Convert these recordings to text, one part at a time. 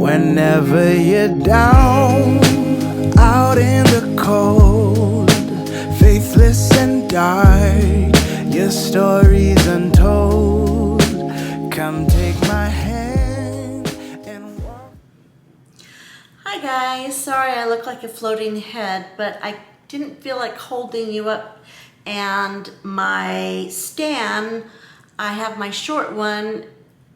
Whenever you're down, out in the cold, faithless and dark, your story's untold. Come take my hand and walk. Hi guys, sorry I look like a floating head, but I didn't feel like holding you up, and my stand, I have my short one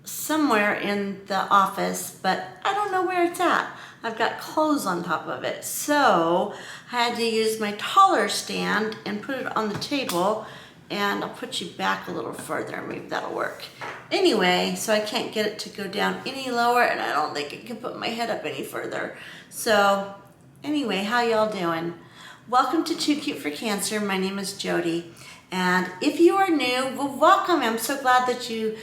somewhere in the office, but I don't know where it's at. I've got clothes on top of it, so I had to use my taller stand and put it on the table, and I'll put you back a little further, maybe that'll work. Anyway, so I can't get it to go down any lower, and I don't think I can put my head up any further. So anyway, how y'all doing? Welcome to Too Cute for Cancer. My name is Jody, and if you are new, well, welcome. I'm so glad that you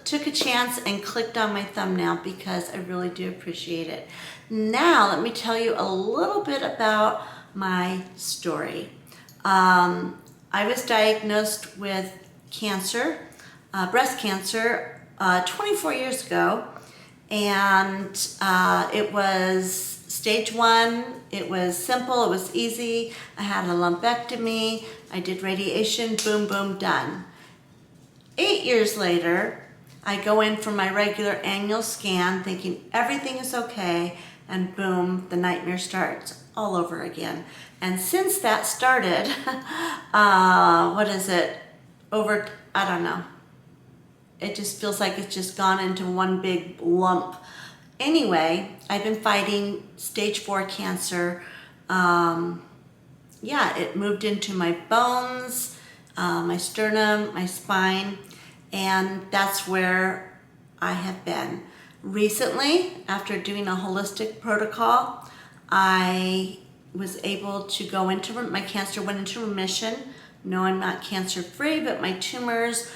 took a chance and clicked on my thumbnail, because I really do appreciate it. Now, let me tell you a little bit about my story. I was diagnosed with cancer, breast cancer, 24 years ago, and it was stage 1. It was simple, it was easy. I had a lumpectomy, I did radiation, boom, boom, done. 8 years later, I go in for my regular annual scan thinking everything is okay, and boom, the nightmare starts all over again. And since that started, I don't know. It just feels like it's just gone into one big lump. Anyway, I've been fighting stage 4 cancer. It moved into my bones, my sternum, my spine, and that's where I have been. Recently, after doing a holistic protocol, I was able to go into, my cancer went into remission. No, I'm not cancer free, but my tumors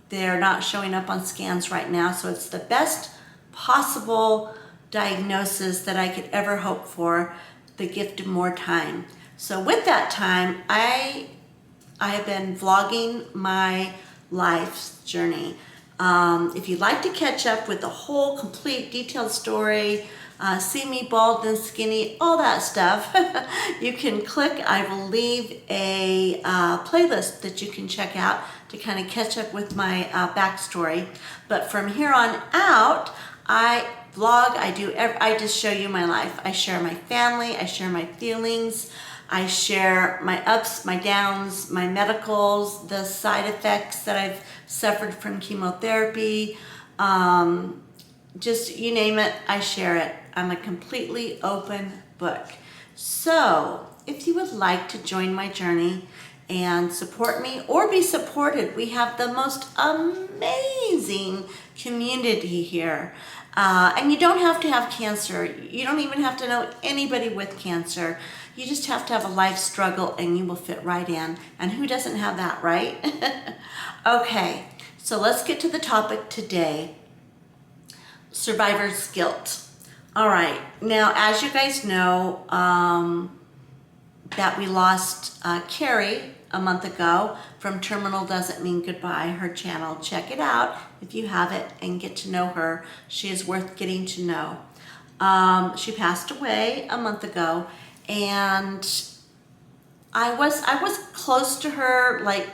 they're not showing up on scans right now, so it's the best possible diagnosis that I could ever hope for, the gift of more time. So with that time, I have been vlogging my life's journey. If you'd like to catch up with the whole complete detailed story, see me bald and skinny, all that stuff, you can click. I will leave a playlist that you can check out to kind of catch up with my backstory. But from here on out, I vlog, I just show you my life. I share my family, I share my feelings, I share my ups, my downs, my medicals, the side effects that I've suffered from chemotherapy, just you name it, I share it. I'm a completely open book. So if you would like to join my journey and support me or be supported, we have the most amazing community here. And you don't have to have cancer. You don't even have to know anybody with cancer. You just have to have a life struggle and you will fit right in. And who doesn't have that, right? Okay, so let's get to the topic today. Survivor's guilt. All right, now as you guys know, that we lost Carrie a month ago from Terminal Doesn't Mean Goodbye, her channel. Check it out if you have it and get to know her. She is worth getting to know. She passed away a month ago, and I was close to her, like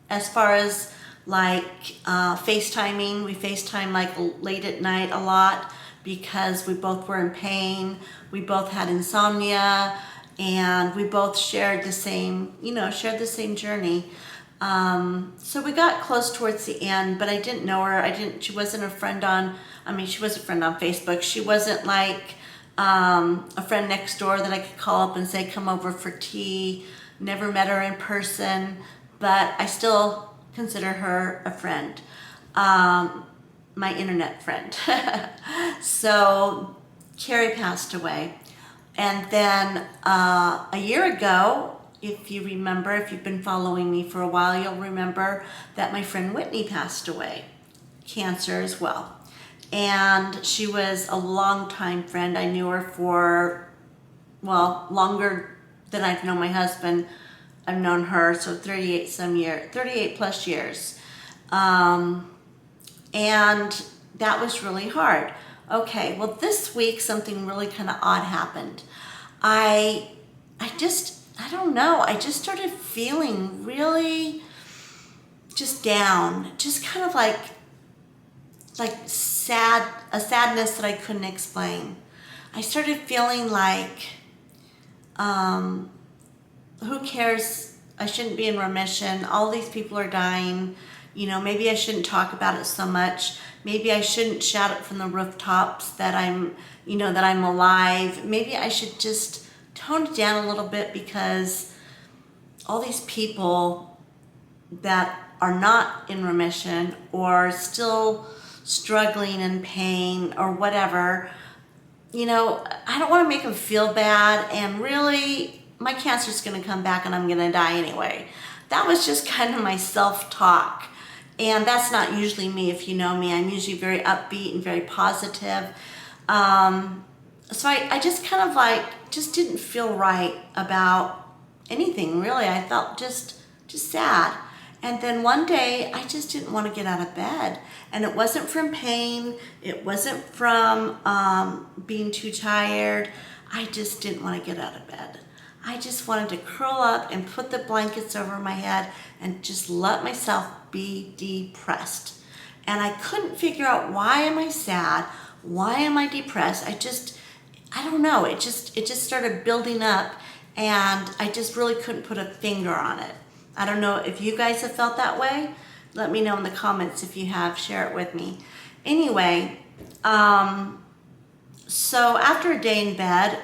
as far as like FaceTiming. We FaceTime like late at night a lot because we both were in pain. We both had insomnia, and we both shared the same journey. So we got close towards the end, but I didn't know her. She wasn't a friend on, she was a friend on Facebook. She wasn't like a friend next door that I could call up and say, come over for tea. Never met her in person, but I still consider her a friend. My internet friend. So Carrie passed away. And then a year ago, if you remember, if you've been following me for a while, you'll remember that my friend Whitney passed away. Cancer as well. And she was a longtime friend. I knew her for, well, longer than I've known my husband. I've known her, so 38 plus years. And that was really hard. Okay, well this week something really kind of odd happened. I don't know, I just started feeling really just down, just kind of like sad, a sadness that I couldn't explain. I started feeling like, who cares? I shouldn't be in remission. All these people are dying. Maybe I shouldn't talk about it so much. Maybe I shouldn't shout it from the rooftops that that I'm alive. Maybe I should just tone it down a little bit, because all these people that are not in remission or still struggling in pain or whatever, I don't want to make them feel bad, and really my cancer's going to come back and I'm going to die anyway. That was just kind of my self-talk. And that's not usually me. If you know me, I'm usually very upbeat and very positive. So I just kind of just didn't feel right about anything, really. I felt just sad. And then one day I just didn't want to get out of bed. And it wasn't from pain. It wasn't from being too tired. I just didn't want to get out of bed. I just wanted to curl up and put the blankets over my head and just let myself be depressed. And I couldn't figure out, why am I sad? Why am I depressed? I don't know. It just started building up, and I just really couldn't put a finger on it. I don't know if you guys have felt that way. Let me know in the comments if you have. Share it with me. Anyway, so after a day in bed,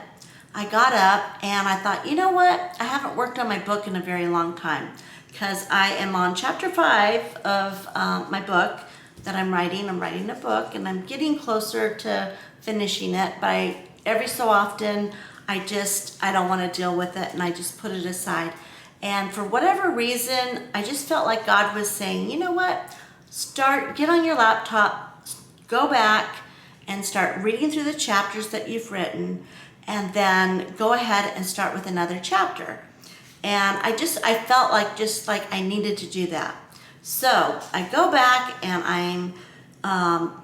I got up and I thought, you know what? I haven't worked on my book in a very long time, because I am on chapter 5 of my book that I'm writing. I'm writing a book and I'm getting closer to finishing it, but every so often I don't want to deal with it, and I just put it aside. And for whatever reason, I just felt like God was saying, you know what? Get on your laptop, go back and start reading through the chapters that you've written, and then go ahead and start with another chapter. And I felt like I needed to do that. So I go back and I'm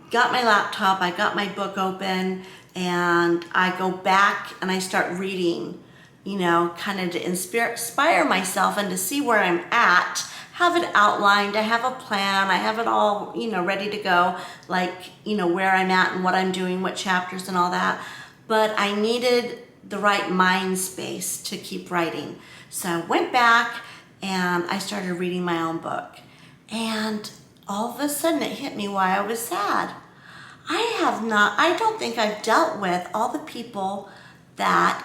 got my laptop, I got my book open, and I go back and I start reading, kind of to inspire myself and to see where I'm at, have it outlined, I have a plan, I have it all, ready to go, where I'm at and what I'm doing, what chapters and all that. But I needed the right mind space to keep writing. So I went back and I started reading my own book. And all of a sudden it hit me why I was sad. I don't think I've dealt with all the people that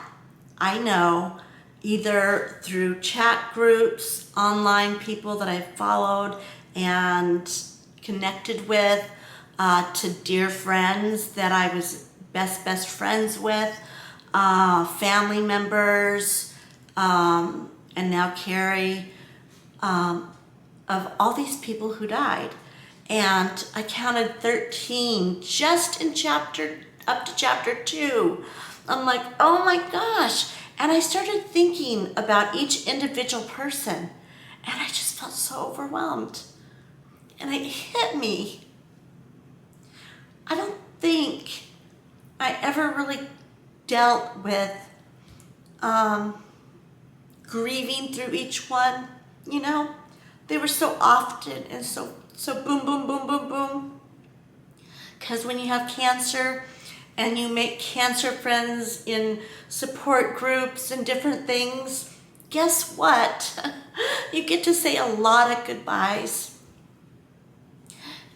I know, either through chat groups, online people that I've followed and connected with, to dear friends that I was best friends with, family members, and now Carrie, of all these people who died. And I counted 13 just in up to chapter 2. I'm like, oh my gosh. And I started thinking about each individual person, and I just felt so overwhelmed. And it hit me. I don't think I ever really dealt with grieving through each one. They were so often and so boom, boom, boom, boom, boom. Because when you have cancer and you make cancer friends in support groups and different things, guess what? You get to say a lot of goodbyes.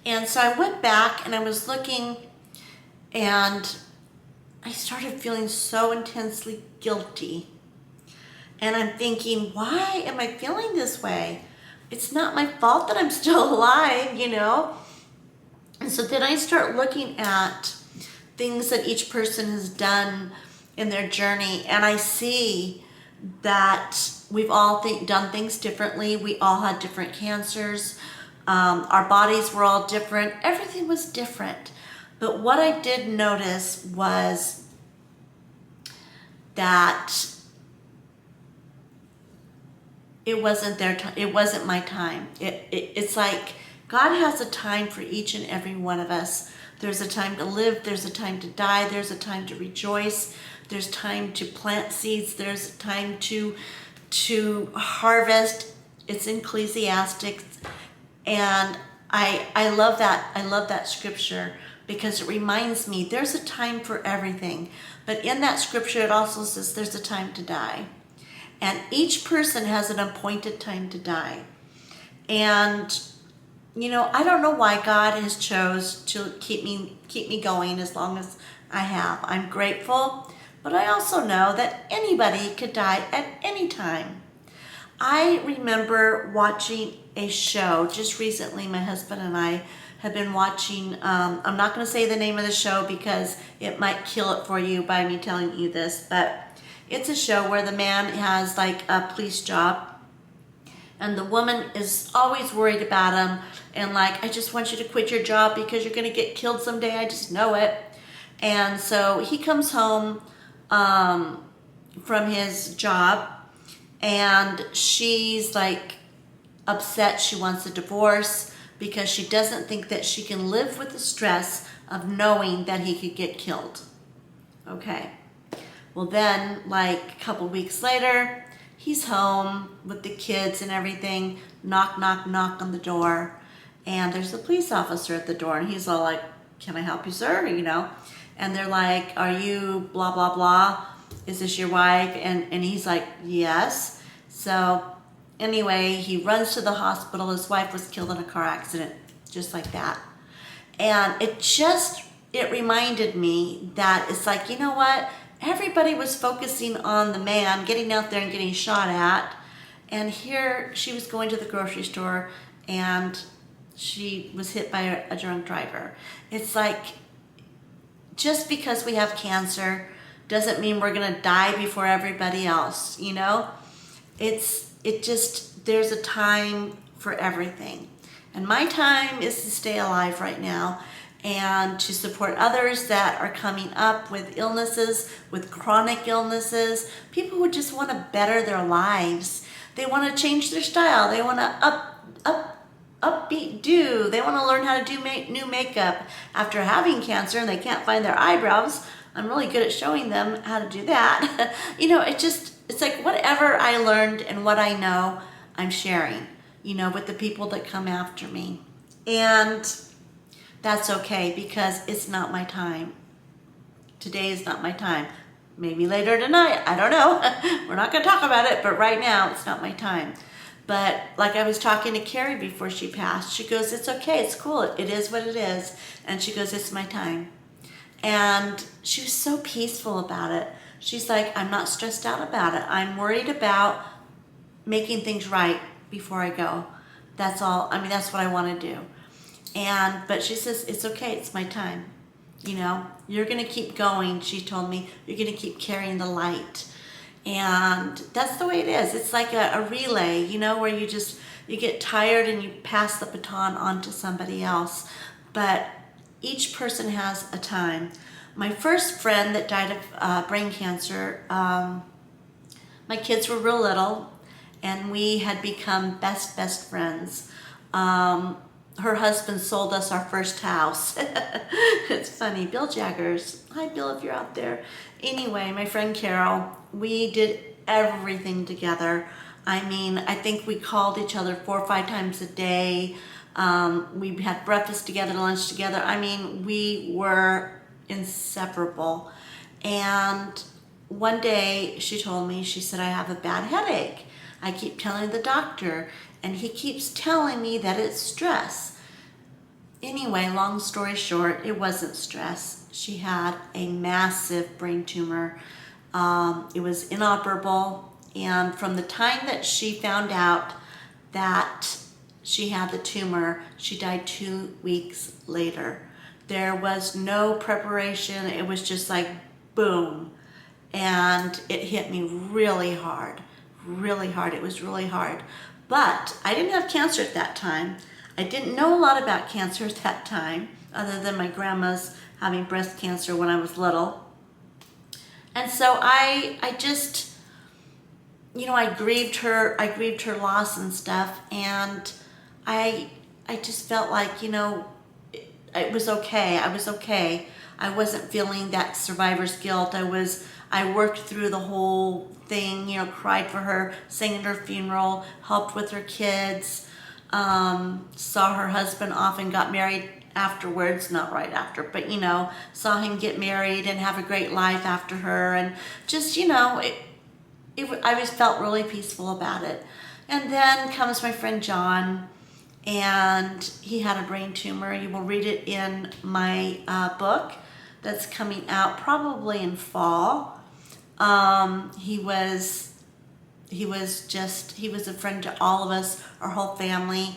And so I went back and I was looking, and I started feeling so intensely guilty. And I'm thinking, why am I feeling this way? It's not my fault that I'm still alive, And so then I start looking at things that each person has done in their journey, and I see that we've all done things differently. We all had different cancers. Our bodies were all different. Everything was different. But what I did notice was that it wasn't their time. It wasn't my time. It's like God has a time for each and every one of us, There's a time to live, there's a time to die, there's a time to rejoice, there's time to plant seeds, there's time to harvest. It's in Ecclesiastes, and I love that. I love that scripture because it reminds me there's a time for everything. But in that scripture, it also says there's a time to die. And each person has an appointed time to die. And, I don't know why God has chose to keep me going as long as I have. I'm grateful, but I also know that anybody could die at any time. I remember watching a show just recently. My husband and I have been watching, I'm not going to say the name of the show because it might kill it for you by me telling you this, but it's a show where the man has like a police job and the woman is always worried about him and like, I just want you to quit your job because you're going to get killed someday. I just know it. And so he comes home from his job, and she's like upset. She wants a divorce because she doesn't think that she can live with the stress of knowing that he could get killed. Okay. Well, then, like a couple weeks later, he's home with the kids and everything. Knock, knock, knock on the door. And there's a police officer at the door. And he's all like, "Can I help you, sir?" And they're like, "Are you blah, blah, blah? Is this your wife?" And he's like, "Yes." So anyway, he runs to the hospital. His wife was killed in a car accident, just like that. And it reminded me that it's like, you know what? Everybody was focusing on the man getting out there and getting shot at. And here she was going to the grocery store and she was hit by a drunk driver. It's like, just because we have cancer doesn't mean we're going to die before everybody else, there's a time for everything. And my time is to stay alive right now and to support others that are coming up with illnesses, with chronic illnesses, people who just want to better their lives. They want to change their style. They want to they want to learn how to do new makeup after having cancer and they can't find their eyebrows. I'm really good at showing them how to do that. It's like whatever I learned and what I know, I'm sharing, with the people that come after me. And that's okay because it's not my time. Today is not my time. Maybe later tonight, I don't know. We're not going to talk about it, but right now it's not my time. But like I was talking to Carrie before she passed, she goes, "It's okay, it's cool, it is what it is." And she goes, "It's my time." And she was so peaceful about it. She's like, "I'm not stressed out about it. I'm worried about making things right before I go. That's all. That's what I want to do." But she says, "It's okay. It's my time. You're going to keep going." She told me, "You're going to keep carrying the light." And that's the way it is. It's like a relay, where you get tired and you pass the baton on to somebody else. But each person has a time. My first friend that died of brain cancer, my kids were real little, and we had become best friends. Her husband sold us our first house. It's funny, Bill Jaggers. Hi, Bill, if you're out there. Anyway, my friend Carol, we did everything together. I think we called each other 4 or 5 times a day. We had breakfast together, lunch together. We were inseparable. And one day she told me, she said, "I have a bad headache. I keep telling the doctor, and he keeps telling me that it's stress." Anyway, long story short, it wasn't stress. She had a massive brain tumor. It was inoperable. And from the time that she found out that she had the tumor, she died 2 weeks later. There was no preparation. It was just like, boom. And it hit me really hard, really hard. It was really hard. But I didn't have cancer at that time. I didn't know a lot about cancer at that time, other than my grandma's having breast cancer when I was little. And so I just, I grieved her loss and stuff. And I just felt like, it was okay. I was okay. I wasn't feeling that survivor's guilt. I worked through the whole thing, you know, cried for her, sang at her funeral, helped with her kids, saw her husband off and got married afterwards, not right after, but you know, saw him get married and have a great life after her, and just, you know, I just felt really peaceful about it. And then comes my friend John, and he had a brain tumor. You will read it in my book that's coming out probably in fall. He was a friend to all of us, our whole family.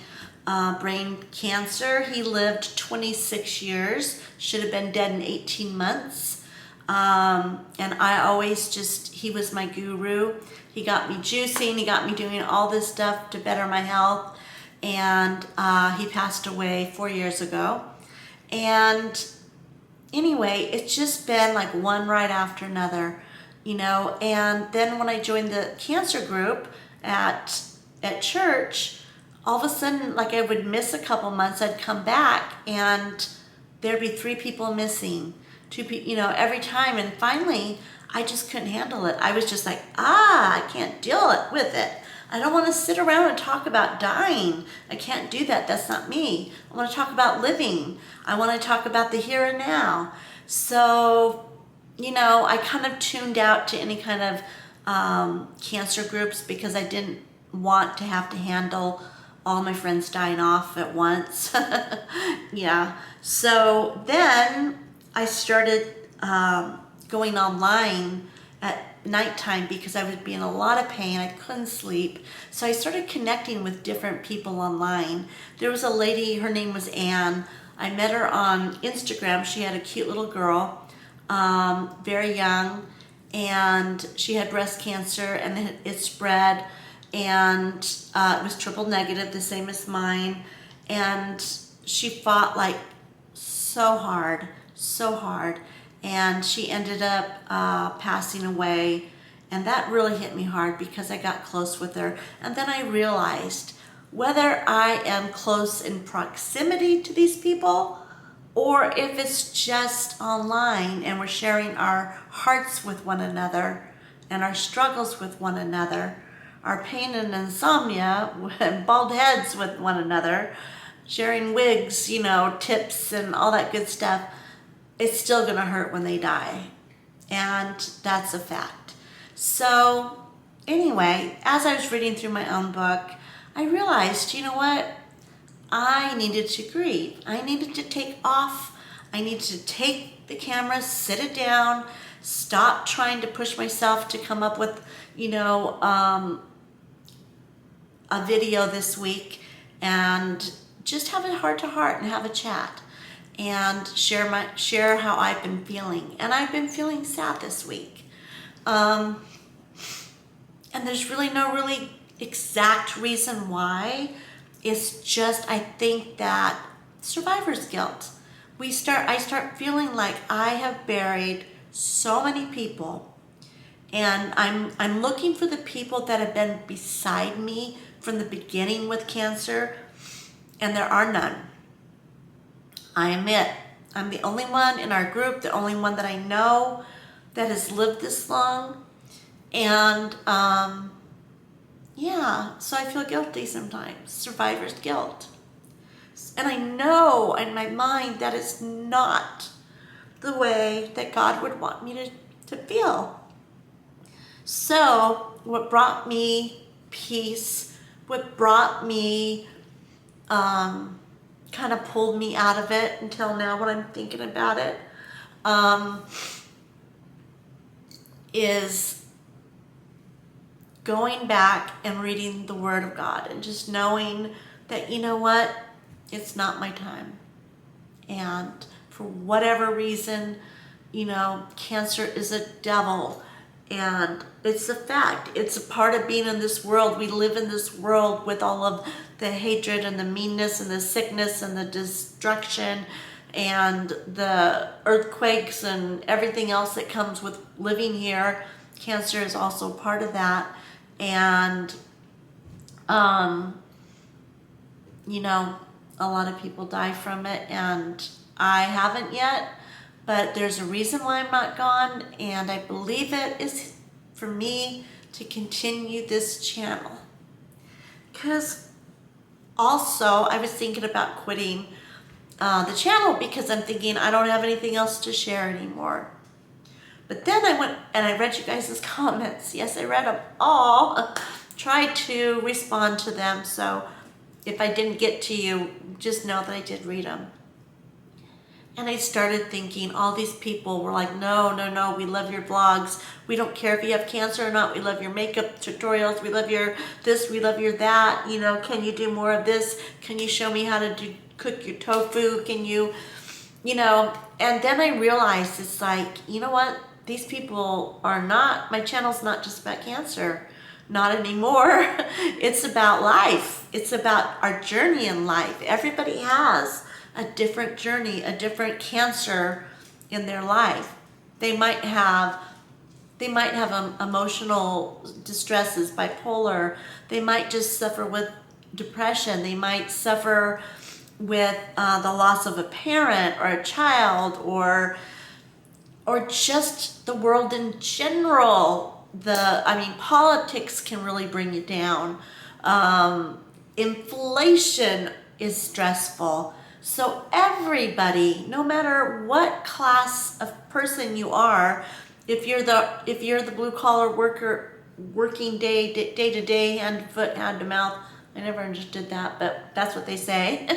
Brain cancer. He lived 26 years, should have been dead in 18 months. And I always he was my guru. He got me juicing, he got me doing all this stuff to better my health. And he passed away 4 years ago. And anyway, it's just been like one right after another, you know. And then when I joined the cancer group at church, all of a sudden, like, I would miss a couple months, I'd come back and there'd be 3 people missing, 2 people, you know, every time. And finally, I just couldn't handle it. I was just like, I can't deal with it. I don't want to sit around and talk about dying. I can't do that. That's not me. I want to talk about living. I want to talk about the here and now. So, you know, I kind of tuned out to any kind of cancer groups because I didn't want to have to handle all my friends dying off at once. Yeah. So then I started going online at nighttime because I was being in a lot of pain. I couldn't sleep. So I started connecting with different people online. There was a lady, her name was Anne. I met her on Instagram. She had a cute little girl, very young, and she had breast cancer, and it spread, and it was triple negative, the same as mine. And she fought like so hard, and she ended up passing away. And that really hit me hard because I got close with her. And then I realized whether I am close in proximity to these people or if it's just online and we're sharing our hearts with one another and our struggles with one another, our pain and insomnia and bald heads with one another, sharing wigs, you know, tips and all that good stuff, it's still gonna hurt when they die. And that's a fact. So anyway, as I was reading through my own book, I realized, you know what? I needed to grieve. I needed to take off. I needed to take the camera, sit it down, stop trying to push myself to come up with, you know, a video this week, and just have a heart-to-heart and have a chat and share how I've been feeling. And I've been feeling sad this week. And there's really no really exact reason why. It's just, I think that survivor's guilt. I start feeling like I have buried so many people, and I'm looking for the people that have been beside me from the beginning with cancer, and there are none. I admit, I'm the only one in our group, the only one that I know that has lived this long. And yeah, so I feel guilty sometimes, survivor's guilt. And I know in my mind that is not the way that God would want me to feel. So what brought me peace, what brought me, kind of pulled me out of it until now when I'm thinking about it, is going back and reading the Word of God and just knowing that, you know what, it's not my time. And for whatever reason, you know, cancer is a devil. And it's a fact. It's a part of being in this world. We live in this world with all of the hatred and the meanness and the sickness and the destruction and the earthquakes and everything else that comes with living here. Cancer is also part of that. And, you know, a lot of people die from it. And I haven't yet, but there's a reason why I'm not gone, and I believe it is for me to continue this channel. Because also, I was thinking about quitting the channel because I'm thinking I don't have anything else to share anymore. But then I went and I read you guys' comments. Yes, I read them all. Tried to respond to them. So if I didn't get to you, just know that I did read them. And I started thinking, all these people were like, no, no, no, we love your vlogs. We don't care if you have cancer or not. We love your makeup tutorials. We love your this, we love your that. You know, can you do more of this? Can you show me how to cook your tofu? Can you know? And then I realized it's like, you know what? These people are not, my channel's not just about cancer. Not anymore. It's about life. It's about our journey in life. Everybody has a different journey, a different cancer in their life. They might have emotional distresses, bipolar. They might just suffer with depression. They might suffer with the loss of a parent or a child, or just the world in general. Politics can really bring you down. Inflation is stressful. So everybody, no matter what class of person you are, if you're the blue collar worker, working day to day, hand to foot, hand to mouth. I never understood that, but that's what they say.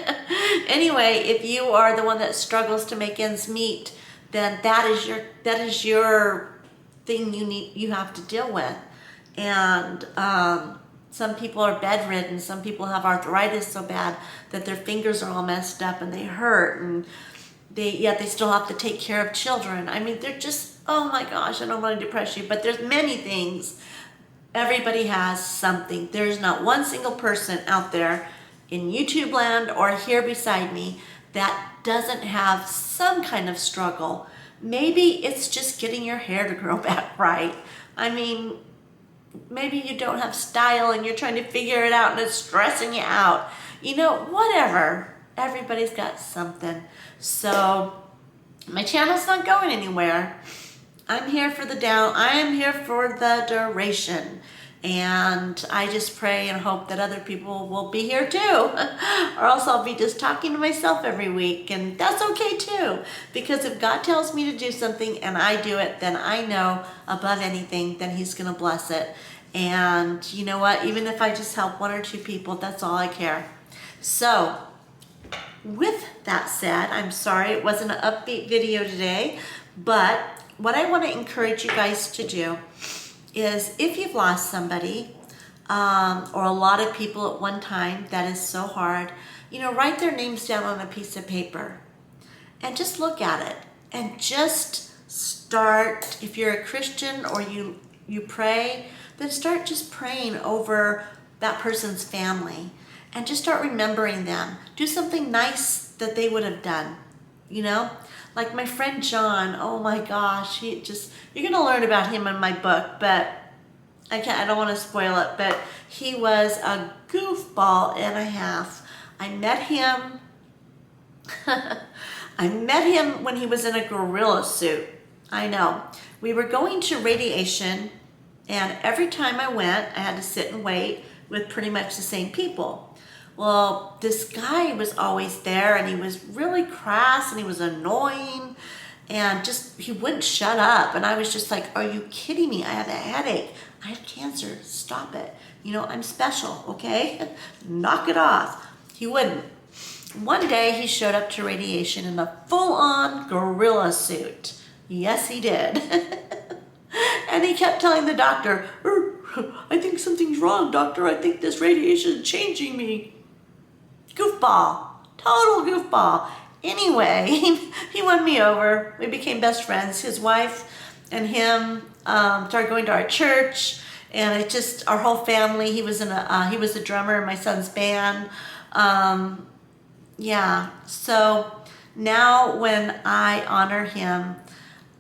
Anyway, if you are the one that struggles to make ends meet, then that is your thing you have to deal with. And some people are bedridden. Some people have arthritis so bad that their fingers are all messed up and they hurt, and yet they still have to take care of children. I mean, they're just, oh my gosh, I don't want to depress you, but there's many things. Everybody has something. There's not one single person out there in YouTube land or here beside me that doesn't have some kind of struggle. Maybe it's just getting your hair to grow back right. I mean, maybe you don't have style and you're trying to figure it out and it's stressing you out. You know, whatever. Everybody's got something. So my channel's not going anywhere. I'm here for I am here for the duration. And I just pray and hope that other people will be here too. Or else I'll be just talking to myself every week. And that's okay too. Because if God tells me to do something and I do it, then I know above anything, then He's going to bless it. And you know what? Even if I just help one or two people, that's all I care. So with that said, I'm sorry it wasn't an upbeat video today. But what I want to encourage you guys to do is, if you've lost somebody or a lot of people at one time, that is so hard, you know, write their names down on a piece of paper and just look at it and just start. If you're a Christian or you pray, then start just praying over that person's family and just start remembering them. Do something nice that they would have done, you know? Like my friend John, oh my gosh, you're going to learn about him in my book, but I don't want to spoil it, but he was a goofball and a half. I met him when he was in a gorilla suit. I know. We were going to radiation, and every time I went, I had to sit and wait with pretty much the same people. Well, this guy was always there, and he was really crass, and he was annoying, and he wouldn't shut up. And I was just like, are you kidding me? I have a headache. I have cancer. Stop it. You know, I'm special, okay? Knock it off. He wouldn't. One day, he showed up to radiation in a full-on gorilla suit. Yes, he did. And he kept telling the doctor, I think something's wrong, doctor. I think this radiation is changing me. Goofball. Total goofball. Anyway, he won me over. We became best friends. His wife and him started going to our church, and our whole family. He was a drummer in my son's band. Yeah. So now when I honor him,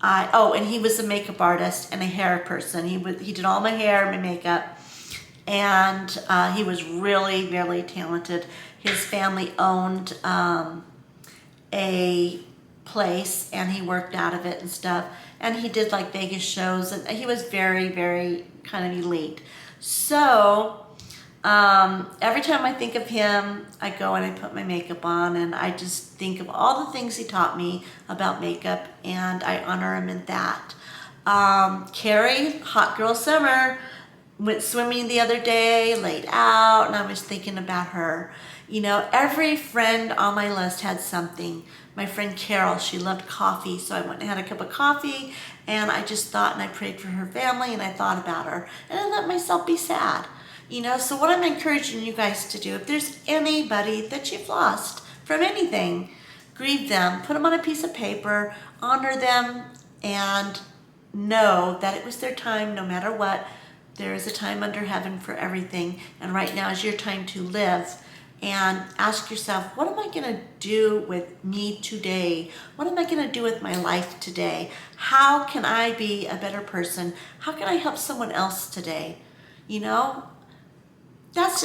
and he was a makeup artist and a hair person. He did all my hair, my makeup, and he was really, really talented. His family owned a place, and he worked out of it and stuff. And he did like Vegas shows, and he was very, very kind of elite. So every time I think of him, I go and I put my makeup on, and I just think of all the things he taught me about makeup, and I honor him in that. Carrie, Hot Girl Summer, went swimming the other day, laid out, and I was thinking about her. You know, every friend on my list had something. My friend Carol, she loved coffee, so I went and had a cup of coffee, and I just thought, and I prayed for her family, and I thought about her, and I let myself be sad. You know, so what I'm encouraging you guys to do, if there's anybody that you've lost from anything, grieve them, put them on a piece of paper, honor them, and know that it was their time no matter what. There is a time under heaven for everything, and right now is your time to live. And ask yourself, what am I going to do with me today? What am I going to do with my life today? How can I be a better person? How can I help someone else today? You know, that's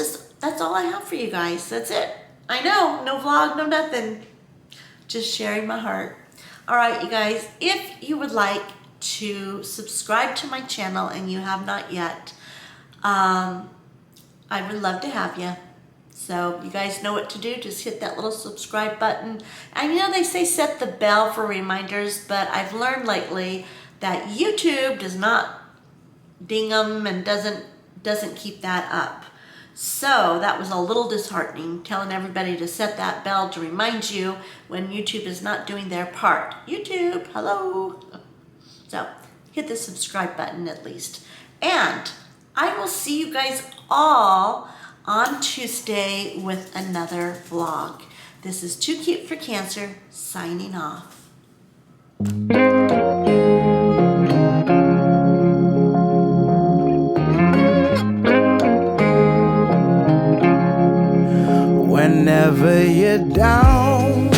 all I have for you guys. That's it. I know, no vlog, no nothing. Just sharing my heart. All right, you guys, if you would like to subscribe to my channel and you have not yet, I would love to have you. So you guys know what to do. Just hit that little subscribe button. And you know, they say set the bell for reminders, but I've learned lately that YouTube does not ding them and doesn't keep that up. So that was a little disheartening, telling everybody to set that bell to remind you when YouTube is not doing their part. YouTube, hello. So hit the subscribe button at least. And I will see you guys all on Tuesday with another vlog. This is Too Cute for Cancer, signing off. Whenever you're down